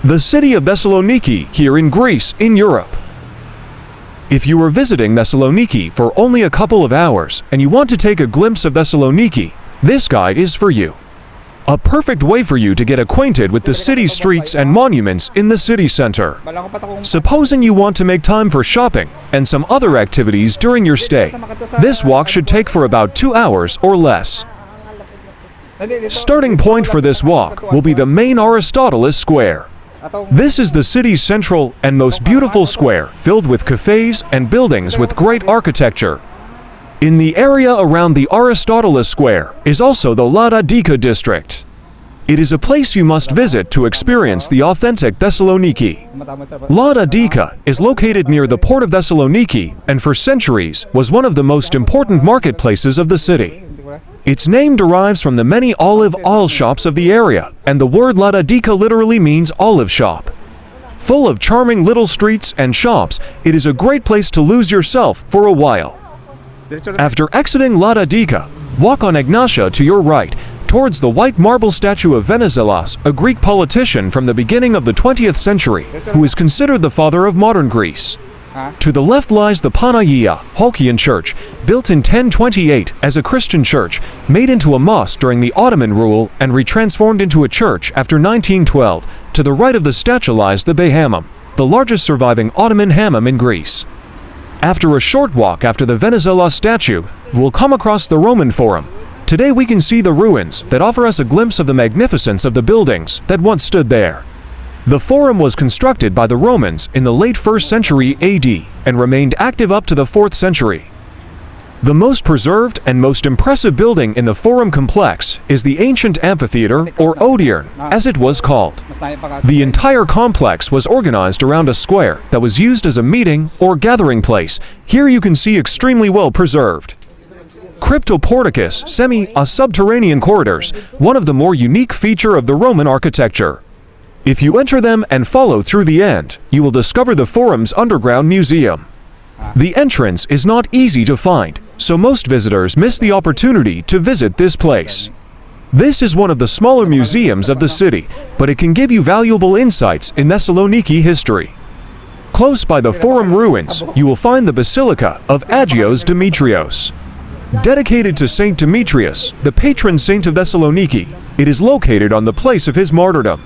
the city of Thessaloniki here in Greece, in Europe. If you are visiting Thessaloniki for only a couple of hours and you want to take a glimpse of Thessaloniki, this guide is for you. A perfect way for you to get acquainted with the city's streets and monuments in the city center. Supposing you want to make time for shopping and some other activities during your stay, this walk should take for about 2 hours or less. Starting point for this walk will be the main Aristoteles Square. This is the city's central and most beautiful square, filled with cafes and buildings with great architecture. In the area around the Aristoteles Square is also the Lada Dika district. It is a place you must visit to experience the authentic Thessaloniki. Lada Dika is located near the port of Thessaloniki and for centuries was one of the most important marketplaces of the city. Its name derives from the many olive oil shops of the area, and the word Lada Dika literally means olive shop. Full of charming little streets and shops, it is a great place to lose yourself for a while. After exiting Lada Dika, walk on Ignatia to your right, towards the white marble statue of Venizelos, a Greek politician from the beginning of the 20th century, who is considered the father of modern Greece. To the left lies the Panagia, Halkian Church, built in 1028 as a Christian church, made into a mosque during the Ottoman rule and retransformed into a church after 1912. To the right of the statue lies the Bey Hammam, the largest surviving Ottoman hammam in Greece. After a short walk after the Venizelos statue, we'll come across the Roman Forum. Today we can see the ruins that offer us a glimpse of the magnificence of the buildings that once stood there. The Forum was constructed by the Romans in the late 1st century AD and remained active up to the 4th century. The most preserved and most impressive building in the Forum complex is the ancient amphitheater, or Odeon, as it was called. The entire complex was organized around a square that was used as a meeting or gathering place. Here you can see extremely well preserved. Cryptoporticus, a subterranean corridors, one of the more unique feature of the Roman architecture. If you enter them and follow through the end, you will discover the Forum's underground museum. The entrance is not easy to find, so most visitors miss the opportunity to visit this place. This is one of the smaller museums of the city, but it can give you valuable insights in Thessaloniki history. Close by the Forum ruins, you will find the Basilica of Agios Demetrios. Dedicated to Saint Demetrius, the patron saint of Thessaloniki, it is located on the place of his martyrdom.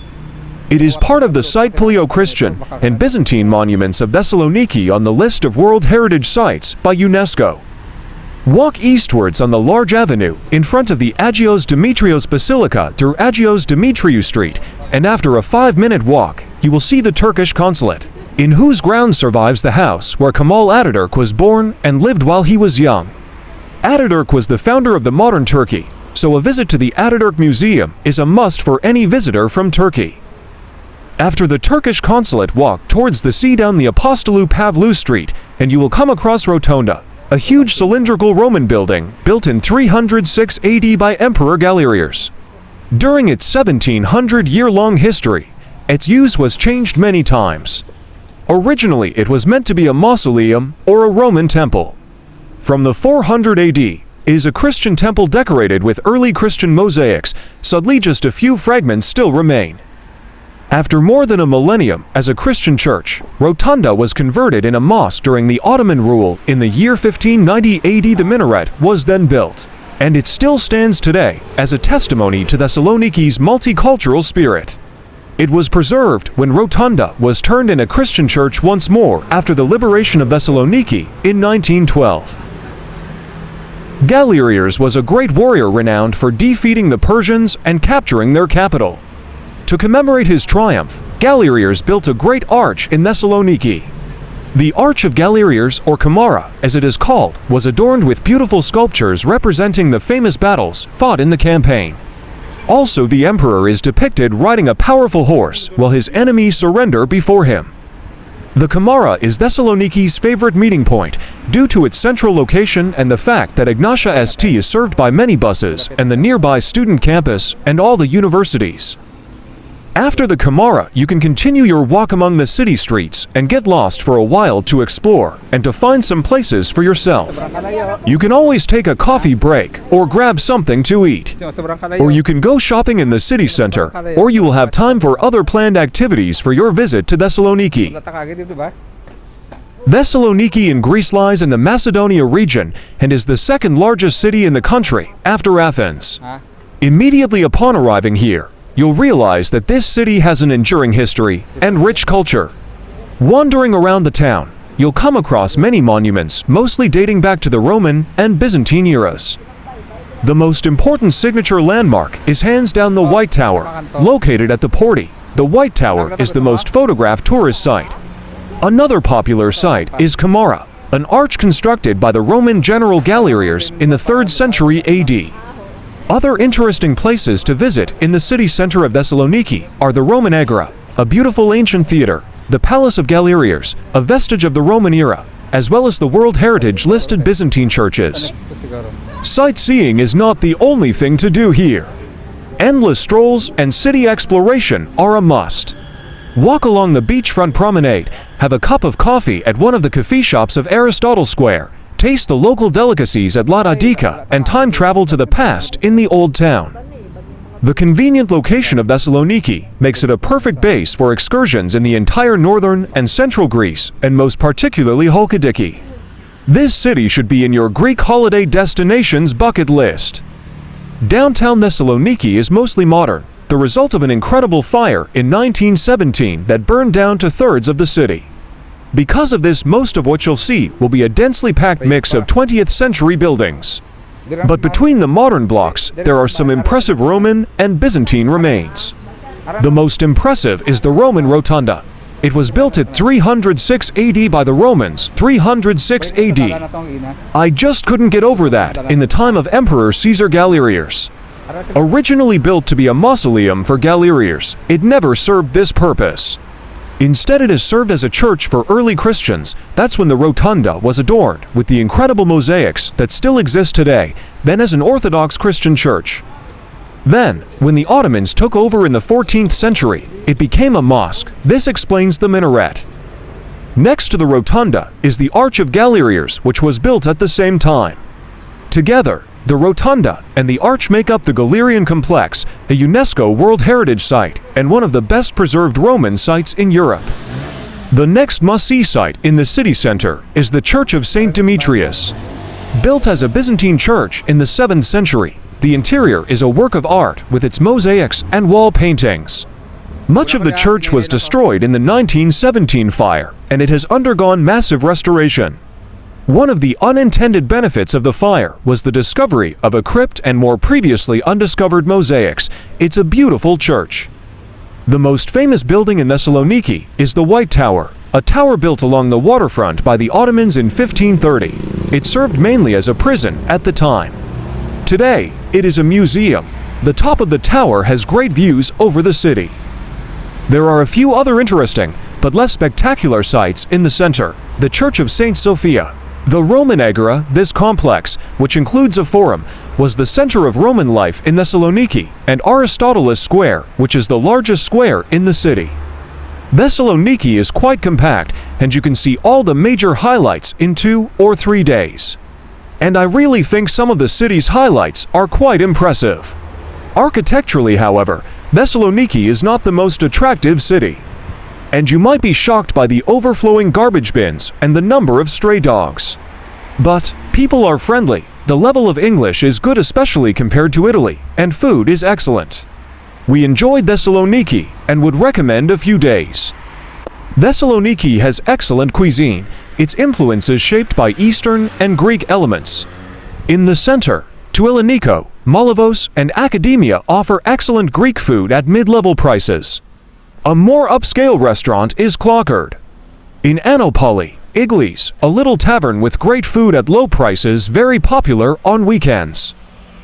It is part of the site Paleo-Christian and Byzantine monuments of Thessaloniki on the list of World Heritage Sites by UNESCO. Walk eastwards on the large avenue in front of the Agios Demetrios Basilica through Agios Demetriou Street, and after a 5-minute walk, you will see the Turkish consulate, in whose grounds survives the house where Kemal Ataturk was born and lived while he was young. Ataturk was the founder of the modern Turkey, so a visit to the Ataturk Museum is a must for any visitor from Turkey. After the Turkish consulate, walk towards the sea down the Apostolou Pavlou Street, and you will come across Rotunda, a huge cylindrical Roman building built in 306 AD by Emperor Galerius. During its 1700-year-long history, its use was changed many times. Originally, it was meant to be a mausoleum or a Roman temple. From the 400 AD, it is a Christian temple decorated with early Christian mosaics. Sadly, just a few fragments still remain. After more than a millennium as a Christian church, Rotunda was converted in a mosque during the Ottoman rule in the year 1590 AD. The minaret was then built, and it still stands today as a testimony to Thessaloniki's multicultural spirit. It was preserved when Rotunda was turned in a Christian church once more after the liberation of Thessaloniki in 1912. Galerius was a great warrior renowned for defeating the Persians and capturing their capital. To commemorate his triumph, Galerius built a great arch in Thessaloniki. The Arch of Galerius, or Camara, as it is called, was adorned with beautiful sculptures representing the famous battles fought in the campaign. Also, the emperor is depicted riding a powerful horse while his enemies surrender before him. The Camara is Thessaloniki's favorite meeting point due to its central location and the fact that Ignatia St is served by many buses and the nearby student campus and all the universities. After the Kamara, you can continue your walk among the city streets and get lost for a while to explore and to find some places for yourself. You can always take a coffee break or grab something to eat. Or you can go shopping in the city center, or you will have time for other planned activities for your visit to Thessaloniki. Thessaloniki in Greece lies in the Macedonia region and is the second largest city in the country after Athens. Immediately upon arriving here, you'll realize that this city has an enduring history and rich culture. Wandering around the town, you'll come across many monuments, mostly dating back to the Roman and Byzantine eras. The most important signature landmark is hands down the White Tower, located at the Porti. The White Tower is the most photographed tourist site. Another popular site is Kamara, an arch constructed by the Roman general Galerius in the 3rd century AD. Other interesting places to visit in the city center of Thessaloniki are the Roman Agora, a beautiful ancient theater, the Palace of Galerius, a vestige of the Roman era, as well as the World Heritage listed Byzantine churches. Sightseeing is not the only thing to do here. Endless strolls and city exploration are a must. Walk along the beachfront promenade, have a cup of coffee at one of the coffee shops of Aristotle Square, taste the local delicacies at La Dadica, and time travel to the past in the Old Town. The convenient location of Thessaloniki makes it a perfect base for excursions in the entire northern and central Greece, and most particularly Halkidiki. This city should be in your Greek holiday destinations bucket list. Downtown Thessaloniki is mostly modern, the result of an incredible fire in 1917 that burned down 2/3 of the city. Because of this, most of what you'll see will be a densely packed mix of 20th century buildings. But between the modern blocks, there are some impressive Roman and Byzantine remains. The most impressive is the Roman Rotunda. It was built at 306 AD by the Romans, 306 AD. I just couldn't get over that in the time of Emperor Caesar Galerius. Originally built to be a mausoleum for Galerius, it never served this purpose. Instead, it has served as a church for early Christians. That's when the rotunda was adorned with the incredible mosaics that still exist today, then as an Orthodox Christian church. Then, when the Ottomans took over in the 14th century, it became a mosque. This explains the minaret. Next to the rotunda is the Arch of Galerius, which was built at the same time. Together, the rotunda and the arch make up the Galerian complex, a UNESCO World Heritage Site and one of the best preserved Roman sites in Europe. The next must-see site in the city center is the Church of St. Demetrius. Built as a Byzantine church in the 7th century, the interior is a work of art with its mosaics and wall paintings. Much of the church was destroyed in the 1917 fire, and it has undergone massive restoration. One of the unintended benefits of the fire was the discovery of a crypt and more previously undiscovered mosaics. It's a beautiful church. The most famous building in Thessaloniki is the White Tower, a tower built along the waterfront by the Ottomans in 1530. It served mainly as a prison at the time. Today, it is a museum. The top of the tower has great views over the city. There are a few other interesting, but less spectacular sites in the center. The Church of St. Sophia. The Roman Agora, this complex, which includes a forum, was the center of Roman life in Thessaloniki, and Aristotle Square, which is the largest square in the city. Thessaloniki is quite compact, and you can see all the major highlights in 2 or 3 days. And I really think some of the city's highlights are quite impressive. Architecturally, however, Thessaloniki is not the most attractive city. And you might be shocked by the overflowing garbage bins and the number of stray dogs. But people are friendly, the level of English is good especially compared to Italy, and food is excellent. We enjoyed Thessaloniki and would recommend a few days. Thessaloniki has excellent cuisine, its influence is shaped by Eastern and Greek elements. In the center, Thesaloniki, Malavos, and Academia offer excellent Greek food at mid-level prices. A more upscale restaurant is Clockard. In Anopoli, Iglis, a little tavern with great food at low prices, very popular on weekends.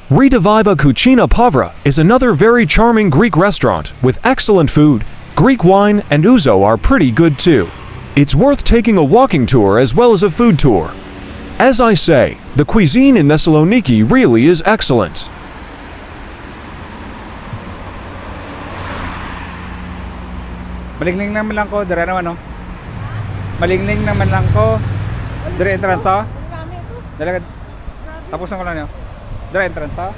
Redaviva Cucina Pavra is another very charming Greek restaurant with excellent food. Greek wine and ouzo are pretty good too. It's worth taking a walking tour as well as a food tour. As I say, the cuisine in Thessaloniki really is excellent. Malingling naman lang ko, dire naman no. Malingling naman lang ko. Dire entrance oh. Dalaga. Tapos na ko lang niyo. Dire entrance oh.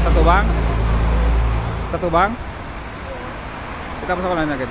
Sa tubang. Tapos ako lang niya.